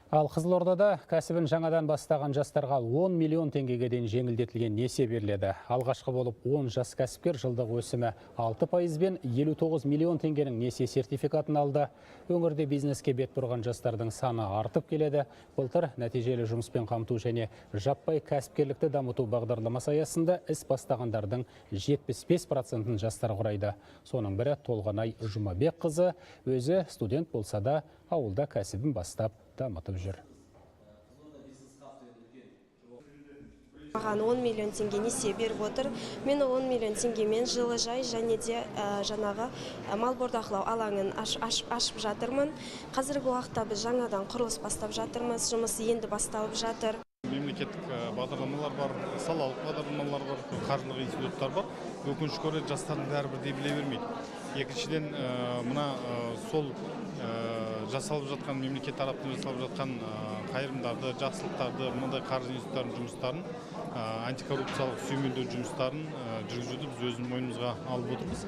Ал Қызылордада кәсібін жаңадан бастаған жастарға 10 миллион теңгеге дейін жеңілдетілген несие беріледі. Алғашқы болып 10 жас кәсіпкер жылдық өсімі 6%бен 59 миллион теңгенің несие сертификатын алды. Өңірде бизнеске бет бұрған жастардың саны артып келеді. Былтыр нәтижелі жұмыспен қамту және жаппай кәсіпкерлікті дамыту бағдарламасы аясында іс бастағандардың 75%-ын жастар құрайды. Соның бірі Толғанай Жұмабекқызы, өзі студент болса да ауылда кәсібін бастап дамытып жүр. Маған 10 миллион теңге несие беріп отыр. Мен 10 миллион теңгемен жылыжай және де жаңағы мал бордақылау алаңын ашып жатырмын. Қазіргі уақытта біз жаңадан құрылыс бастап жатырмыз. Жұмыс енді басталып жатыр. Мемлекеттік бағдарламалар бар, салалық бағдарламалар бар, қаржылық институттар бар. Өкінішке орай жастардың бәрібір біле бермейді. Екіншіден, мына сол жасалып жатқан мемлекет тарапынан жасалып жатқан қайырымдарды, жақсылықтарды, мынандай қаржы институттарының жұмыстарын, антикоррупциялық сүйемелдеу жұмыстарын жүргізуді біз өзіміздің мойнымызға алып отырмыз.